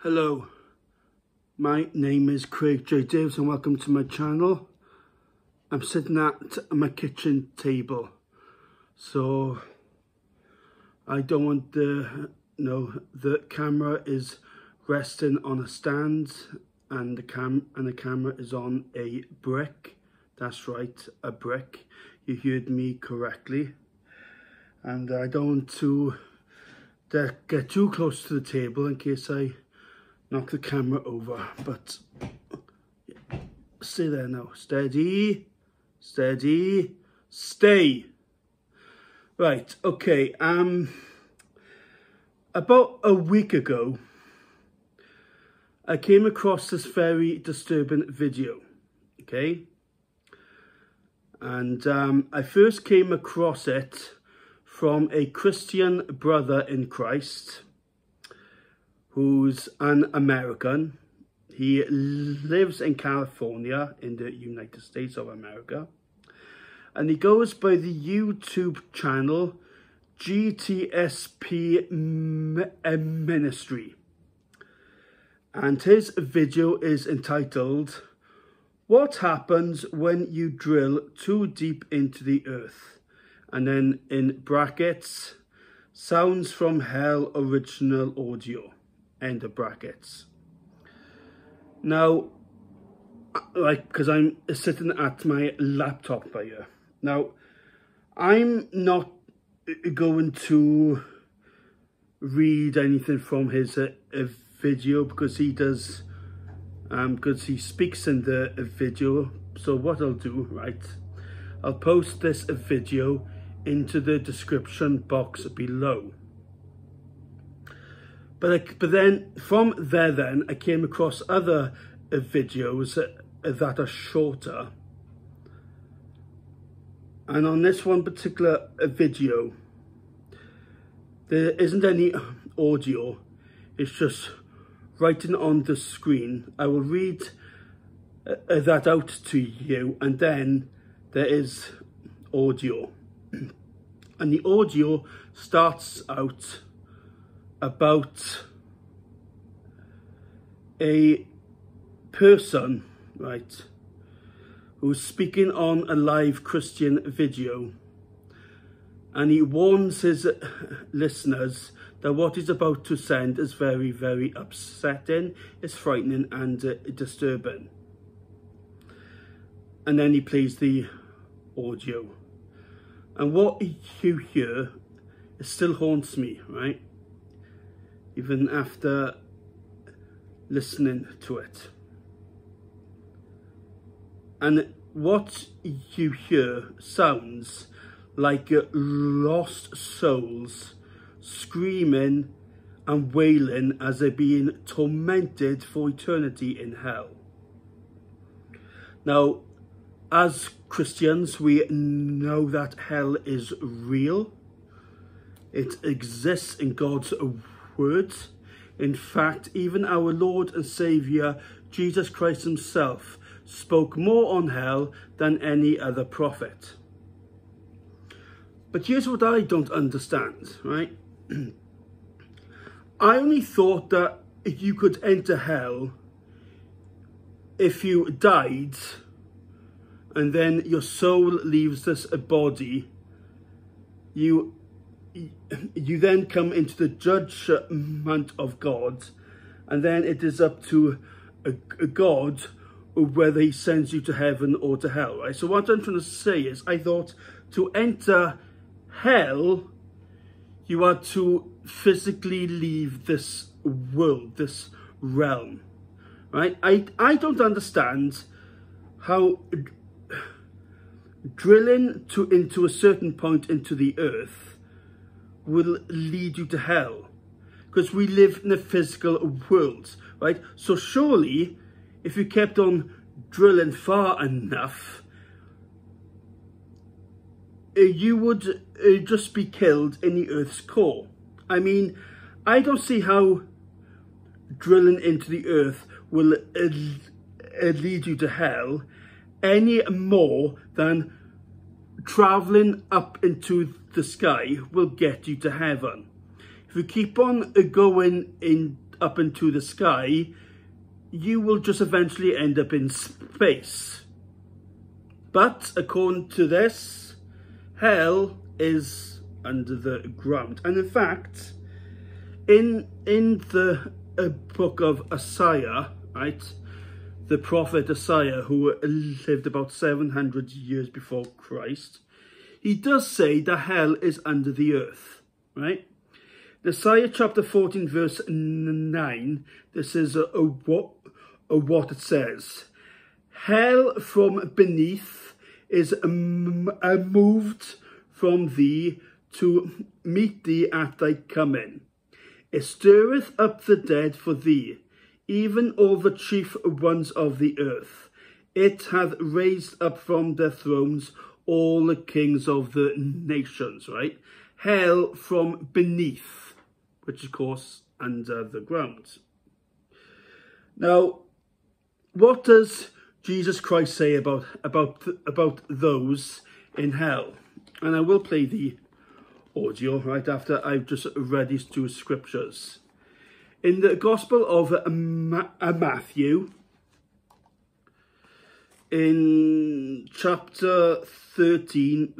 Hello, my name is Craig J. Davies and welcome to my channel. I'm sitting at my kitchen table, so I don't want the camera is resting on a stand and the camera is on a brick. That's right, a brick. You heard me correctly. And I don't want to get too close to the table in case I knock the camera over, but stay there now. Steady, steady, stay. Right, okay, about a week ago, I came across this very disturbing video, okay? And I first came across it from a Christian brother in Christ who's an American. He lives in California in the United States of America. And he goes by the YouTube channel GTSP Ministry. And his video is entitled, "What Happens When You Drill Too Deep into the Earth?" And then in brackets, "Sounds from Hell Original Audio." End of brackets. Now, because I'm sitting at my laptop by here. Now, I'm not going to read anything from his video because he does, because he speaks in the video. So what I'll do, right, I'll post this video into the description box below. But then from there I came across other videos that are shorter, and on this one particular video there isn't any audio, it's just writing on the screen. I will read that out to you, and then there is audio. And the audio starts out about a person, right, who's speaking on a live Christian video, and he warns his listeners that what he's about to send is very, very upsetting, it's frightening and disturbing. And then he plays the audio, and what you hear, it still haunts me, right? Even after listening to it. And what you hear sounds like lost souls screaming and wailing as they're being tormented for eternity in hell. Now, as Christians, we know that hell is real. It exists in God's words. In fact, even our Lord and Saviour, Jesus Christ himself, spoke more on hell than any other prophet. But here's what I don't understand, right? I only thought that you could enter hell if you died and then your soul leaves this body. You then come into the judgment of God, and then it is up to God whether he sends you to heaven or to hell, right? So what I'm trying to say is, I thought to enter hell, you are to physically leave this world, this realm, right? I don't understand how drilling into a certain point into the earth will lead you to hell, because we live in a physical world, right? So surely if you kept on drilling far enough, you would just be killed in the earth's core. I mean, I don't see how drilling into the earth will lead you to hell any more than traveling up into the sky will get you to heaven. If you keep on going in up into the sky, you will just eventually end up in space. But according to this, hell is under the ground. And in fact, in the book of Isaiah, right, the prophet Isaiah, who lived about 700 years before Christ, he does say that hell is under the earth, right? In Isaiah chapter 14 verse 9, this is what it says. Hell from beneath is moved from thee to meet thee at thy coming. It stirreth up the dead for thee, even all the chief ones of the earth. It hath raised up from their thrones all the kings of the nations, right? Hell from beneath, which of course under the ground. Now, what does Jesus Christ say about those in hell? And I will play the audio right after I've just read these two scriptures. In the Gospel of Matthew, in chapter 13,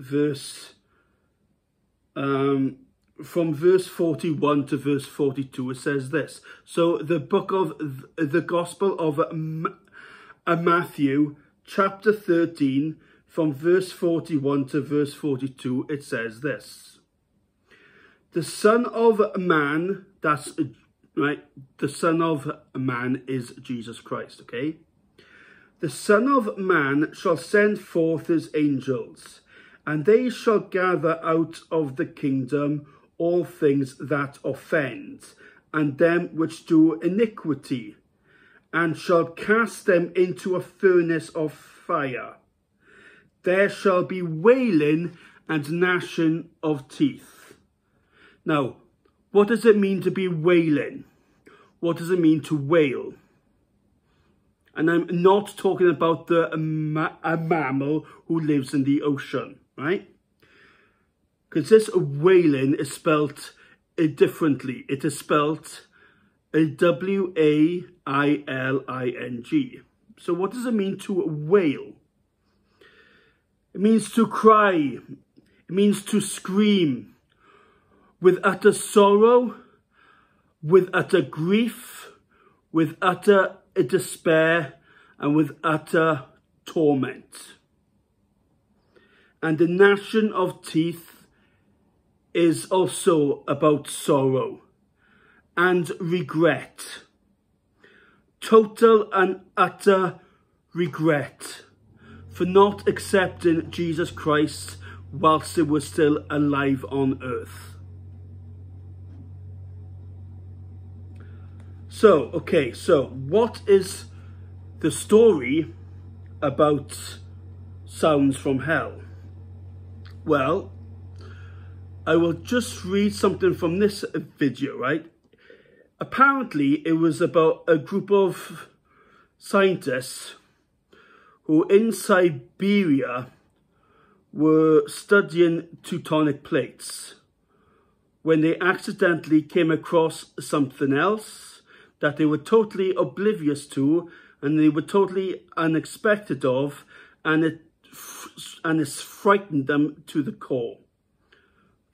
from verse 41 to verse 42, it says this. So the book of the Gospel of Matthew, chapter 13, from verse 41 to verse 42, it says this. The Son of Man, that's right, the Son of Man is Jesus Christ, okay? The Son of Man shall send forth his angels, and they shall gather out of the kingdom all things that offend, and them which do iniquity, and shall cast them into a furnace of fire. There shall be wailing and gnashing of teeth. Now, what does it mean to be wailing? What does it mean to wail? And I'm not talking about a mammal who lives in the ocean, right? Because this wailing is spelt differently. It is spelt W-A-I-L-I-N-G. So what does it mean to wail? It means to cry. It means to scream. With utter sorrow, with utter grief, with utter despair, and with utter torment. And the gnashing of teeth is also about sorrow and regret. Total and utter regret for not accepting Jesus Christ whilst they were still alive on earth. So, okay, so what is the story about sounds from hell? Well, I will just read something from this video, right? Apparently, it was about a group of scientists who in Siberia were studying tectonic plates when they accidentally came across something else that they were totally oblivious to, and they were totally unexpected of, and it's frightened them to the core.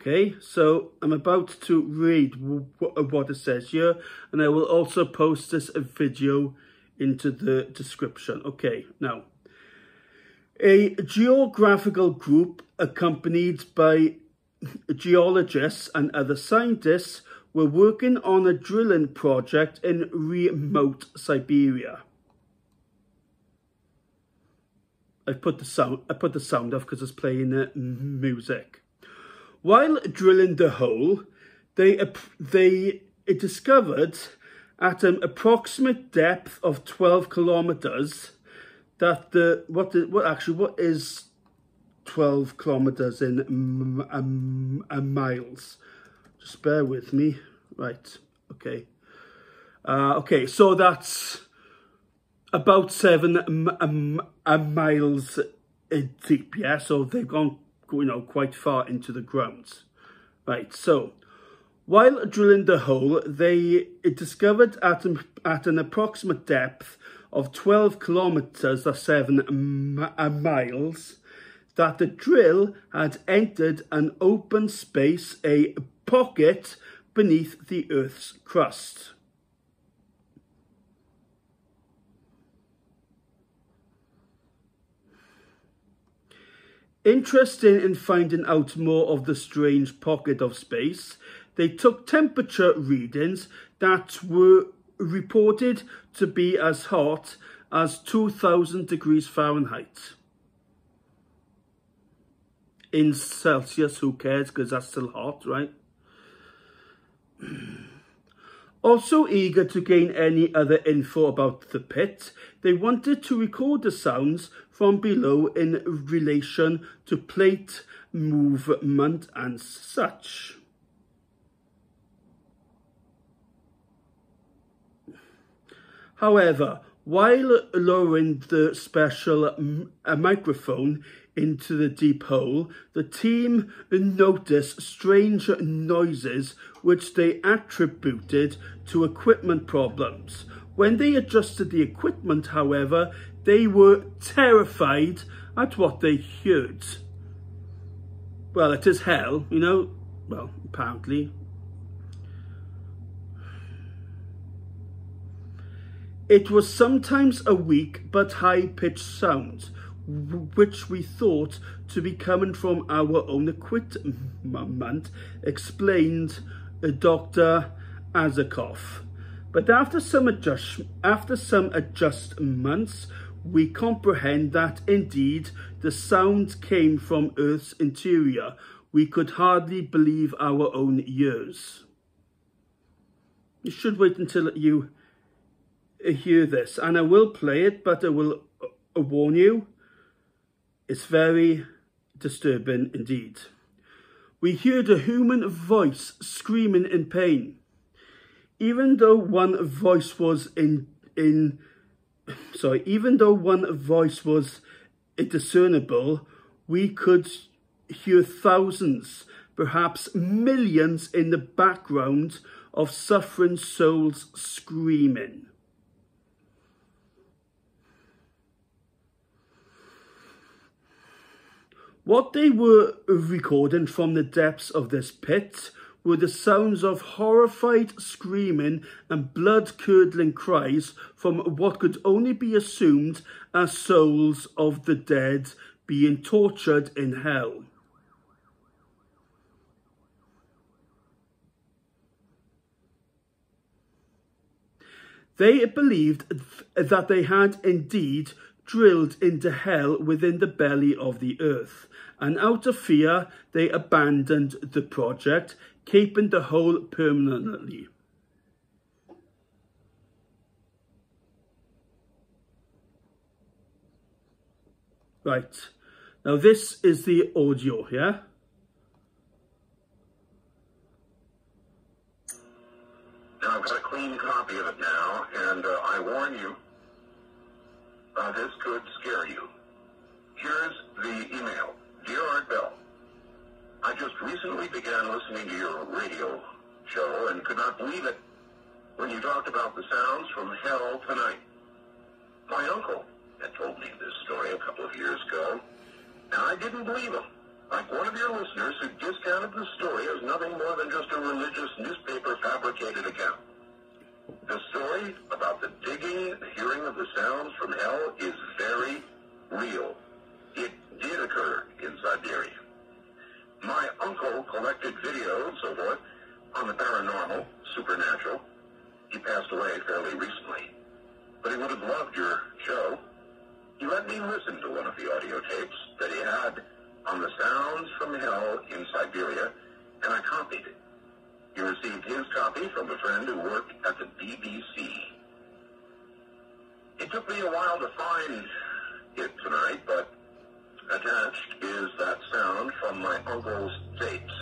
Okay, so I'm about to read what it says here, and I will also post this video into the description. Okay, now, a geographical group accompanied by geologists and other scientists were working on a drilling project in remote Siberia. I put the sound off because it's playing music. While drilling the hole, they discovered at an approximate depth of 12 kilometers that what is 12 kilometers in miles? Just bear with me. Right, okay. Okay, so that's about 7 miles deep, yeah? So they've gone, quite far into the ground. Right, so While drilling the hole, they discovered at an approximate depth of 12 kilometres or 7 miles that the drill had entered an open space, a pocket beneath the Earth's crust. Interested in finding out more of the strange pocket of space, they took temperature readings that were reported to be as hot as 2,000 degrees Fahrenheit. In Celsius, who cares, because that's still hot, right? Also eager to gain any other info about the pit, they wanted to record the sounds from below in relation to plate movement and such. However, while lowering the special microphone into the deep hole, the team noticed strange noises which they attributed to equipment problems. When they adjusted the equipment, however, they were terrified at what they heard. Well, it is hell, you know, well, apparently. It was sometimes a weak but high-pitched sound, which we thought to be coming from our own equipment, explained Dr. Azakov. But after some adjustments, we comprehend that indeed the sound came from Earth's interior. We could hardly believe our own ears. You should wait until you hear this, and I will play it, but I will warn you, it's very disturbing indeed. We heard a human voice screaming in pain. Even though one voice was indiscernible, we could hear thousands, perhaps millions in the background of suffering souls screaming. What they were recording from the depths of this pit were the sounds of horrified screaming and blood-curdling cries from what could only be assumed as souls of the dead being tortured in hell. They believed that they had indeed drilled into hell within the belly of the earth, and out of fear they abandoned the project, keeping the hole permanently. Right, now this is the audio here. Now I've got a clean copy of it now, and I warn you, this could scare you. Here's the email. Dear Art Bell, I just recently began listening to your radio show and could not believe it when you talked about the sounds from hell tonight. My uncle had told me this story a couple of years ago, and I didn't believe him. Like one of your listeners who discounted the story as nothing more than just a religious newspaper fabricated account. The story about the digging, the hearing of the sounds from hell is very real. It did occur in Siberia. My uncle collected videos, so forth, on the paranormal, supernatural. He passed away fairly recently, but he would have loved your show. He let me listen to one of the audio tapes that he had on the sounds from hell in Siberia, and I copied it. He received his copy from a friend who worked at the BBC. It took me a while to find it tonight, but attached is that sound from my uncle's tapes.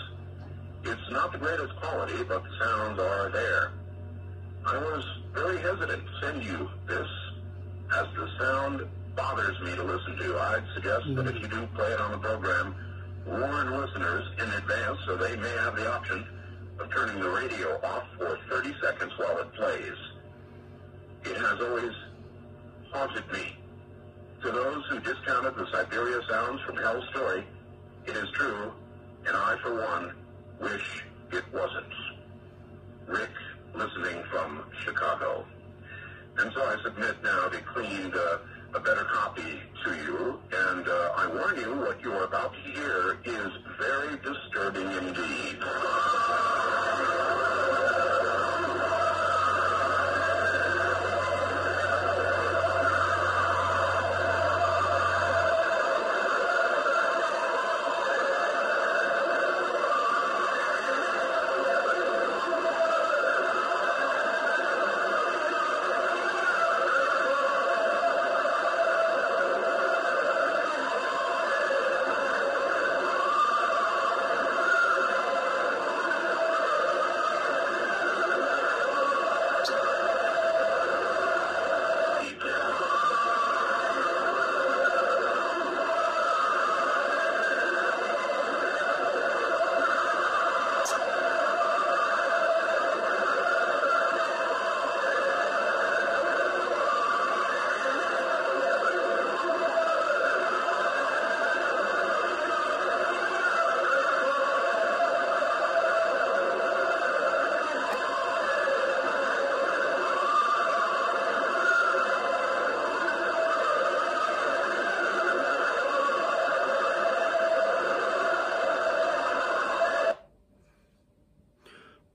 It's not the greatest quality, but the sounds are there. I was very hesitant to send you this, as the sound bothers me to listen to. I'd suggest that if you do play it on the program, warn listeners in advance so they may have the option of turning the radio off for 30 seconds while it plays. It has always haunted me. To those who discounted the Siberia sounds from Hell's Story, it is true, and I, for one, wish it wasn't. Rick, listening from Chicago. And so I submit now the cleaned, a better copy to you, and I warn you, what you are about to hear is very disturbing indeed.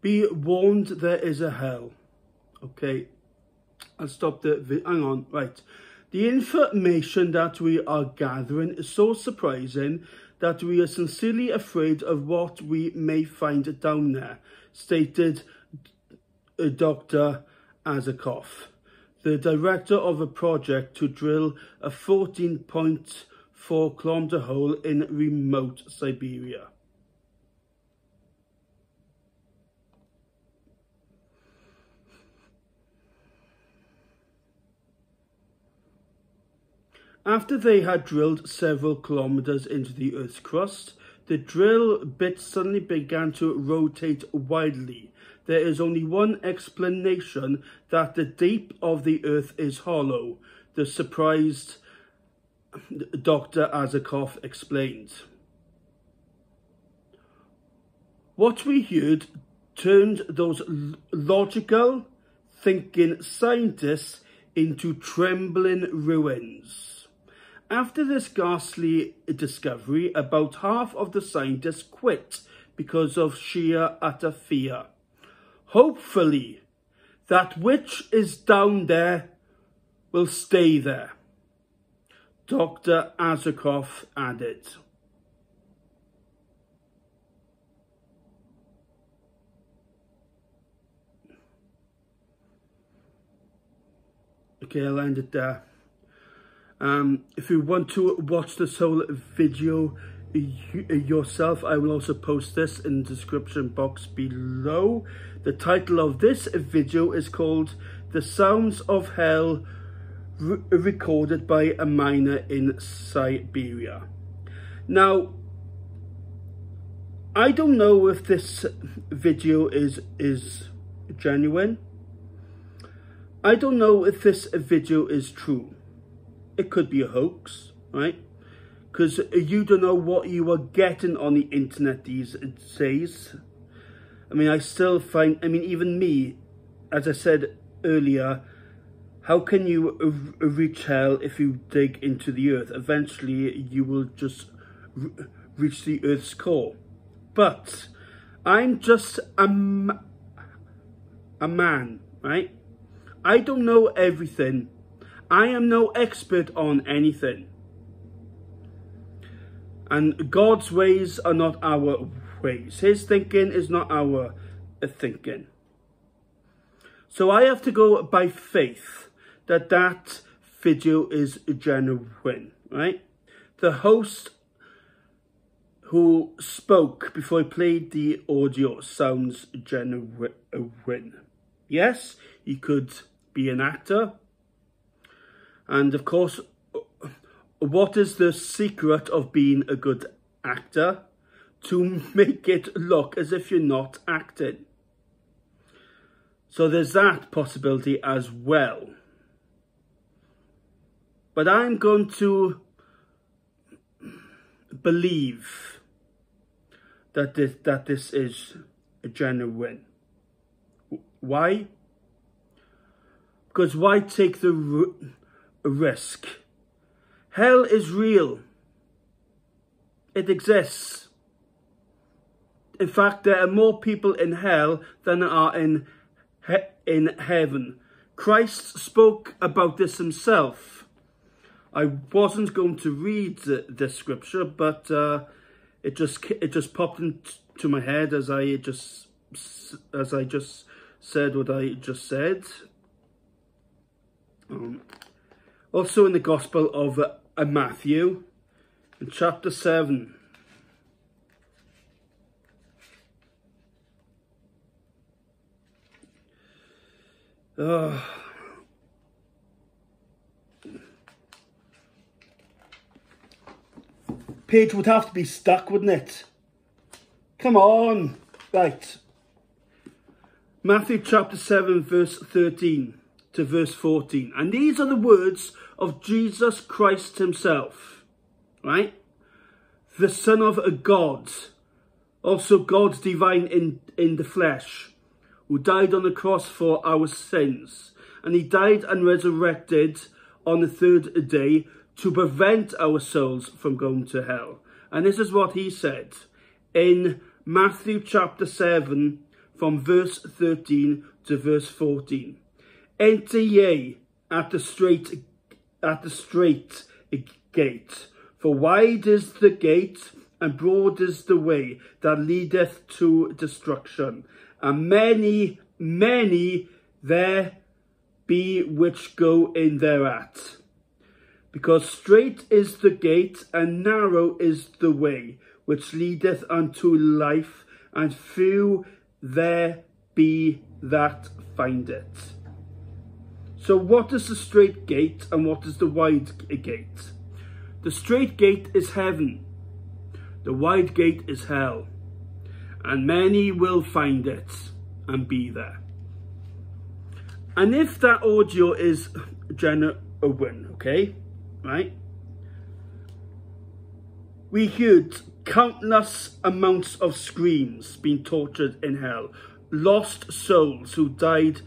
Be warned, there is a hell. Okay, I'll stop the hang on, right. The information that we are gathering is so surprising that we are sincerely afraid of what we may find down there, stated Dr. Azakoff, the director of a project to drill a 14.4-kilometer hole in remote Siberia. After they had drilled several kilometers into the Earth's crust, the drill bit suddenly began to rotate wildly. There is only one explanation: that the deep of the Earth is hollow, the surprised Dr. Azakoff explained. What we heard turned those logical, thinking scientists into trembling ruins. After this ghastly discovery, about half of the scientists quit because of sheer utter fear. Hopefully, that which is down there will stay there, Dr. Azakoff added. Okay, I'll end it there. If you want to watch this whole video yourself, I will also post this in the description box below. The title of this video is called "The Sounds of Hell Recorded by a Miner in Siberia." Now, I don't know if this video is genuine. I don't know if this video is true. It could be a hoax, right? Because you don't know what you are getting on the internet these days. I mean, I still find, even me, as I said earlier, how can you reach hell if you dig into the earth? Eventually, you will just reach the earth's core. But I'm just a man, right? I don't know everything. I am no expert on anything. And God's ways are not our ways. His thinking is not our thinking. So I have to go by faith that that video is genuine, right? The host who spoke before I played the audio sounds genuine. Yes, he could be an actor. And of course, what is the secret of being a good actor? to make it look as if you're not acting. So there's that possibility as well. But I'm going to believe that this is a genuine. Why? Because why take the risk? Hell is real. It exists. In fact, there are more people in hell than there are in heaven. Christ spoke about this himself. I wasn't going to read this scripture, but it just popped into my head as I just said what I just said. Also in the Gospel of Matthew, in chapter 7. Page would have to be stuck, wouldn't it? Come on. Right. Matthew chapter 7, verse 13 to verse 14. And these are the words of Jesus Christ himself. Right? The Son of God. Also God's divine in the flesh, who died on the cross for our sins. And he died and resurrected on the third day to prevent our souls from going to hell. And this is what he said in Matthew chapter 7 from verse 13 to verse 14. Enter ye at the strait gate, for wide is the gate and broad is the way that leadeth to destruction, and many there be which go in thereat. Because strait is the gate, and narrow is the way, which leadeth unto life, and few there be that find it. So what is the strait gate, and what is the wide gate? The strait gate is heaven. The wide gate is hell. And many will find it and be there. And if that audio is genuine, okay, right? We heard countless amounts of screams being tortured in hell. Lost souls who died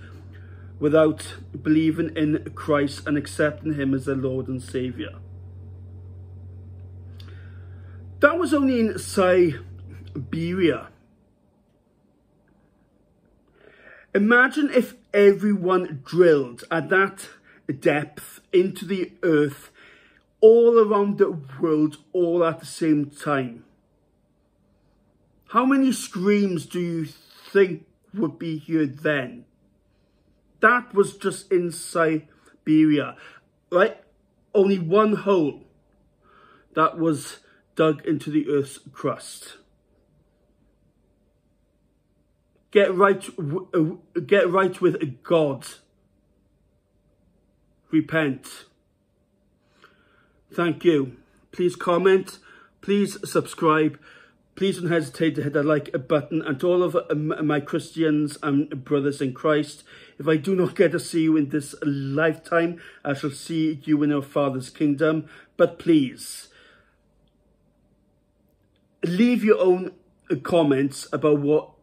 without believing in Christ and accepting him as their Lord and Saviour. That was only in Siberia. Imagine if everyone drilled at that depth into the earth all around the world all at the same time. How many screams do you think would be heard then? That was just in Siberia, right? Only one hole that was dug into the earth's crust. Get right with God. Repent. Thank you. Please comment. Please subscribe. Please don't hesitate to hit that like button. And to all of my Christians and brothers in Christ, if I do not get to see you in this lifetime, I shall see you in our Father's kingdom. But please, leave your own comments about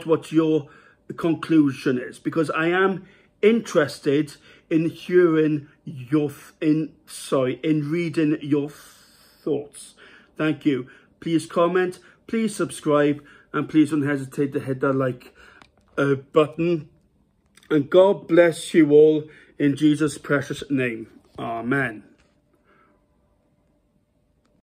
what your conclusion is, because I am interested in hearing in reading your thoughts. Thank you. Please comment, please subscribe, and please don't hesitate to hit that like button. And God bless you all in Jesus' precious name. Amen.